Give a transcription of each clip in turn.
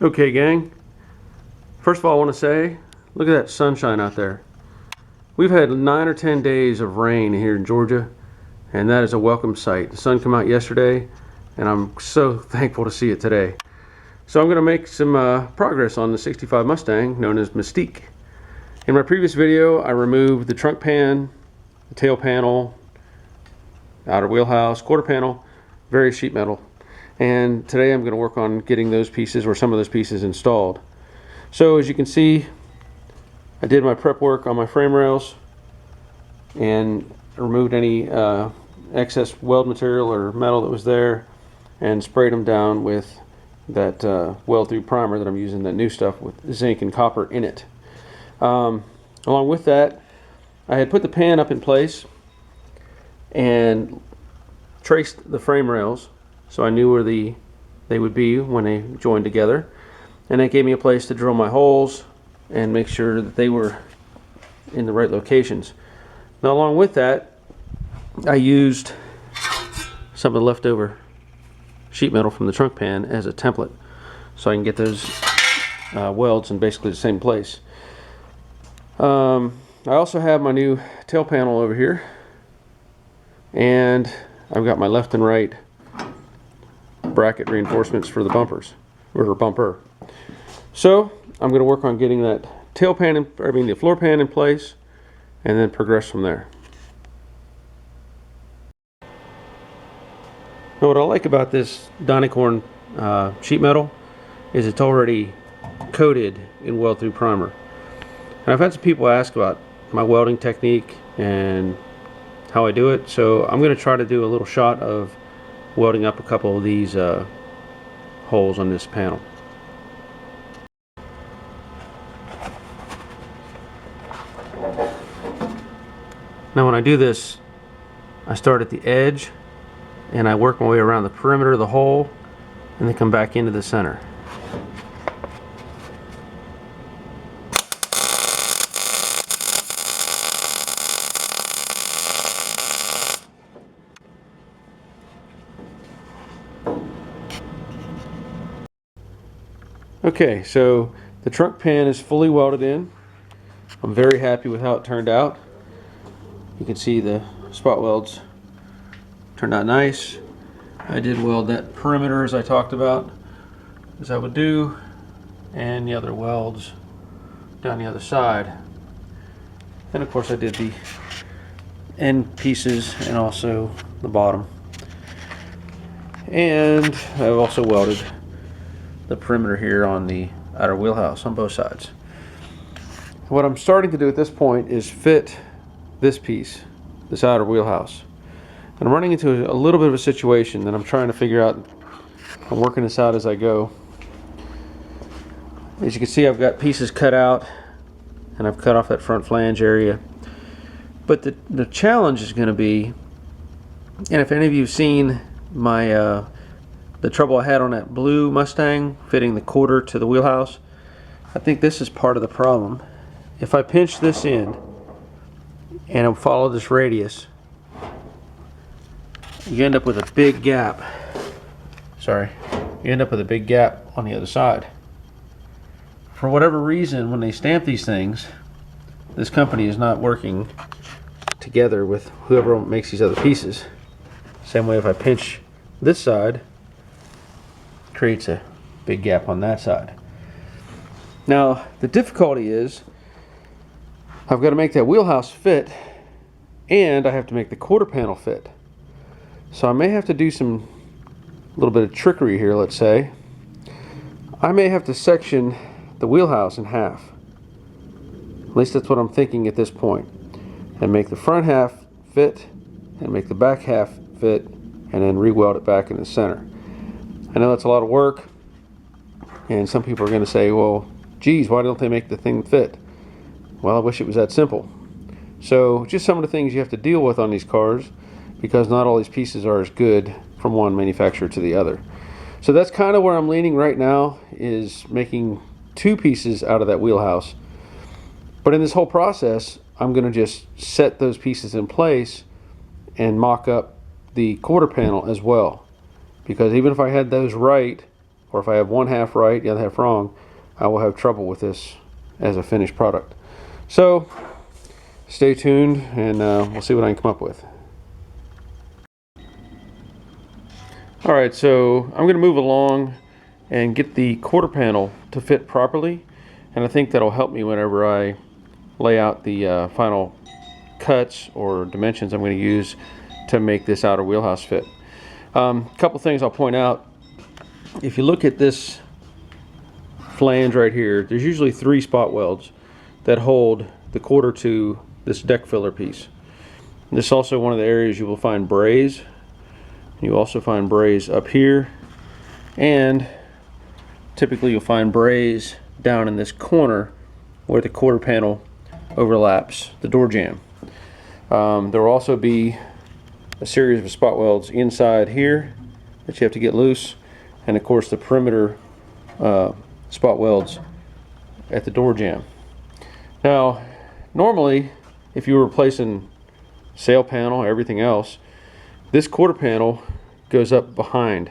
Okay, gang. First of all, I want to say, look at that sunshine out there. We've had 9 or 10 days of rain here in Georgia, and that is a welcome sight. The sun came out yesterday, and I'm so thankful to see it today. So I'm going to make some progress on the 65 Mustang known as Mystique. In my previous video, I removed the trunk pan, the tail panel, outer wheelhouse, quarter panel, various sheet metal. And today I'm going to work on getting those pieces or some of those pieces installed. So as you can see, I did my prep work on my frame rails and removed any excess weld material or metal that was there and sprayed them down with that weld through primer that I'm using, that new stuff with zinc and copper in it. Along with that, I had put the pan up in place and traced the frame rails so I knew where they would be when they joined together, and that gave me a place to drill my holes and make sure that they were in the right locations. Now along with that, I used some of the leftover sheet metal from the trunk pan as a template so I can get those welds in basically the same place. I also have my new tail panel over here, and I've got my left and right bracket reinforcements for the bumpers, or bumper. So I'm going to work on getting that tail pan, the floor pan in place, and then progress from there. Now what I like about this Dynacorn sheet metal is it's already coated in weld through primer. And I've had some people ask about my welding technique and how I do it, so I'm going to try to do a little shot of welding up a couple of these holes on this panel. Now when I do this, I start at the edge and I work my way around the perimeter of the hole and then come back into the center. Okay, so the trunk pan is fully welded in. I'm very happy with how it turned out. You can see the spot welds turned out nice. I did weld that perimeter as I talked about, as I would do, and the other welds down the other side. And of course I did the end pieces and also the bottom. And I've also welded the perimeter here on the outer wheelhouse on both sides. What I'm starting to do at this point is fit this piece, this outer wheelhouse. And I'm running into a little bit of a situation that I'm trying to figure out. I'm working this out as I go. As you can see, I've got pieces cut out and I've cut off that front flange area. But the challenge is going to be, and if any of you have seen my the trouble I had on that blue Mustang fitting the quarter to the wheelhouse, I think this is part of the problem. If I pinch this in and I follow this radius, you end up with a big gap. Sorry, you end up with a big gap on the other side. For whatever reason, when they stamp these things, this company is not working together with whoever makes these other pieces. Same way if I pinch this side, creates a big gap on that side. Now the difficulty is I've got to make that wheelhouse fit and I have to make the quarter panel fit. So I may have to do some little bit of trickery here. Let's say I may have to section the wheelhouse in half. At least that's what I'm thinking at this point, and make the front half fit and make the back half fit and then re-weld it back in the center. I know that's a lot of work, and some people are going to say, well, geez, why don't they make the thing fit? Well, I wish it was that simple. So just some of the things you have to deal with on these cars, because not all these pieces are as good from one manufacturer to the other. So that's kind of where I'm leaning right now, is making two pieces out of that wheelhouse. But in this whole process, I'm going to just set those pieces in place and mock up the quarter panel as well. Because even if I had those right, or if I have one half right, the other half wrong, I will have trouble with this as a finished product. So stay tuned, and we'll see what I can come up with. Alright, so I'm going to move along and get the quarter panel to fit properly, and I think that'll help me whenever I lay out the final cuts or dimensions I'm going to use to make this outer wheelhouse fit. A couple things I'll point out. If you look at this flange right here, there's usually 3 spot welds that hold the quarter to this deck filler piece. This is also one of the areas you will find brays. You also find brays up here, and typically you'll find brays down in this corner where the quarter panel overlaps the door jamb. There will also be a series of spot welds inside here that you have to get loose, and of course the perimeter spot welds at the door jamb. Now normally if you were replacing sail panel or everything else, this quarter panel goes up behind,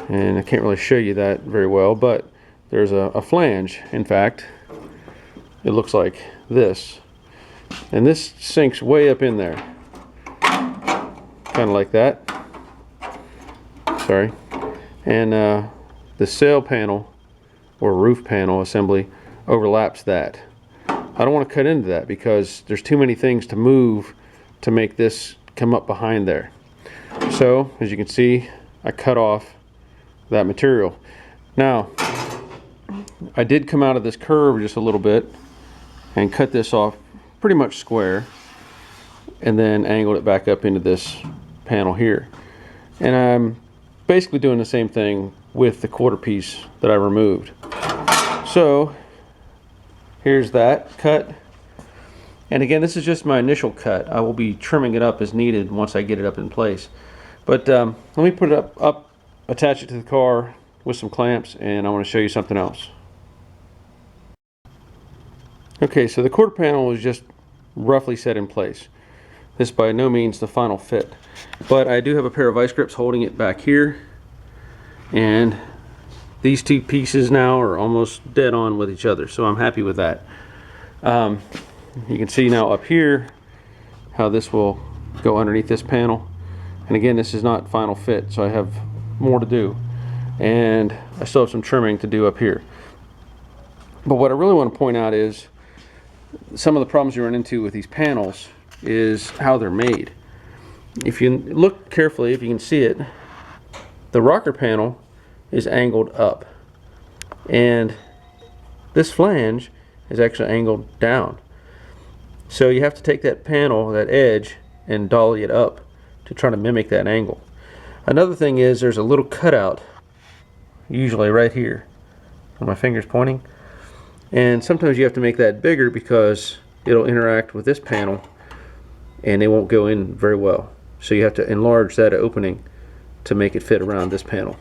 and I can't really show you that very well, but there's a flange. In fact, it looks like this, and this sinks way up in there, kind of like that. Sorry. And the sail panel or roof panel assembly overlaps that. I don't want to cut into that because there's too many things to move to make this come up behind there. So as you can see, I cut off that material. Now I did come out of this curve just a little bit and cut this off pretty much square, and then angled it back up into this panel here. And I'm basically doing the same thing with the quarter piece that I removed. So here's that cut, and again, this is just my initial cut. I will be trimming it up as needed once I get it up in place. But let me put it up, attach it to the car with some clamps, and I want to show you something else. Okay, so the quarter panel is just roughly set in place. This by no means the final fit, but I do have a pair of vice grips holding it back here, and these 2 pieces now are almost dead on with each other, so I'm happy with that. You can see now up here how this will go underneath this panel, and again, this is not final fit, so I have more to do, and I still have some trimming to do up here. But what I really want to point out is some of the problems you run into with these panels is how they're made. If you look carefully, if you can see it, the rocker panel is angled up, and this flange is actually angled down. So you have to take that panel, that edge, and dolly it up to try to mimic that angle. Another thing is there's a little cutout, usually right here where my finger's pointing, and sometimes you have to make that bigger because it'll interact with this panel and it won't go in very well. So you have to enlarge that opening to make it fit around this panel.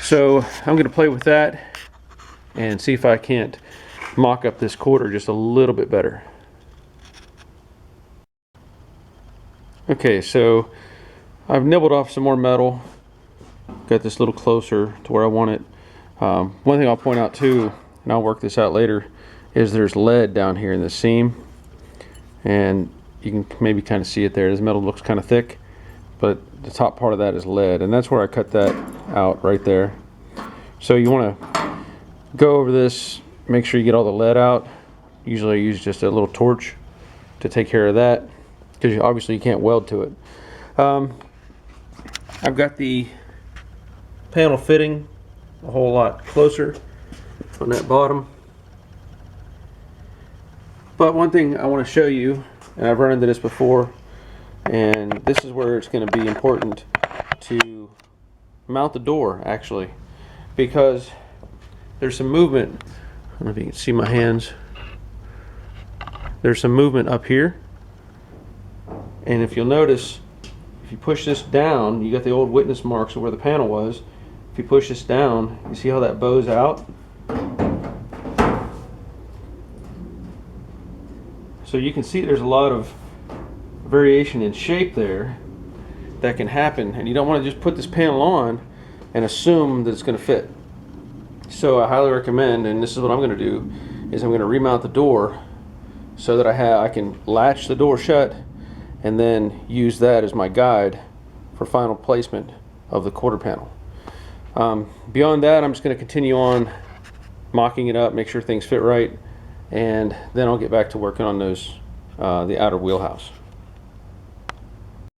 So I'm going to play with that and see if I can't mock up this quarter just a little bit better. Okay, so I've nibbled off some more metal, got this a little closer to where I want it. One thing I'll point out too, and I'll work this out later, is there's lead down here in the seam, and you can maybe kind of see it there. This metal looks kind of thick, but the top part of that is lead, and that's where I cut that out right there. So you want to go over this, make sure you get all the lead out. Usually I use just a little torch to take care of that, because obviously you can't weld to it. I've got the panel fitting a whole lot closer on that bottom, but one thing I want to show you, and I've run into this before, and this is where it's going to be important to mount the door actually, because there's some movement. I don't know if you can see my hands. There's some movement up here, and if you'll notice, if you push this down, you got the old witness marks of where the panel was. If you push this down, you see how that bows out? So you can see there's a lot of variation in shape there that can happen, and you don't want to just put this panel on and assume that it's going to fit. So I highly recommend, and this is what I'm going to do, is I'm going to remount the door so that I can latch the door shut and then use that as my guide for final placement of the quarter panel. Beyond that, I'm just going to continue on mocking it up, make sure things fit right, and then I'll get back to working on those the outer wheelhouse.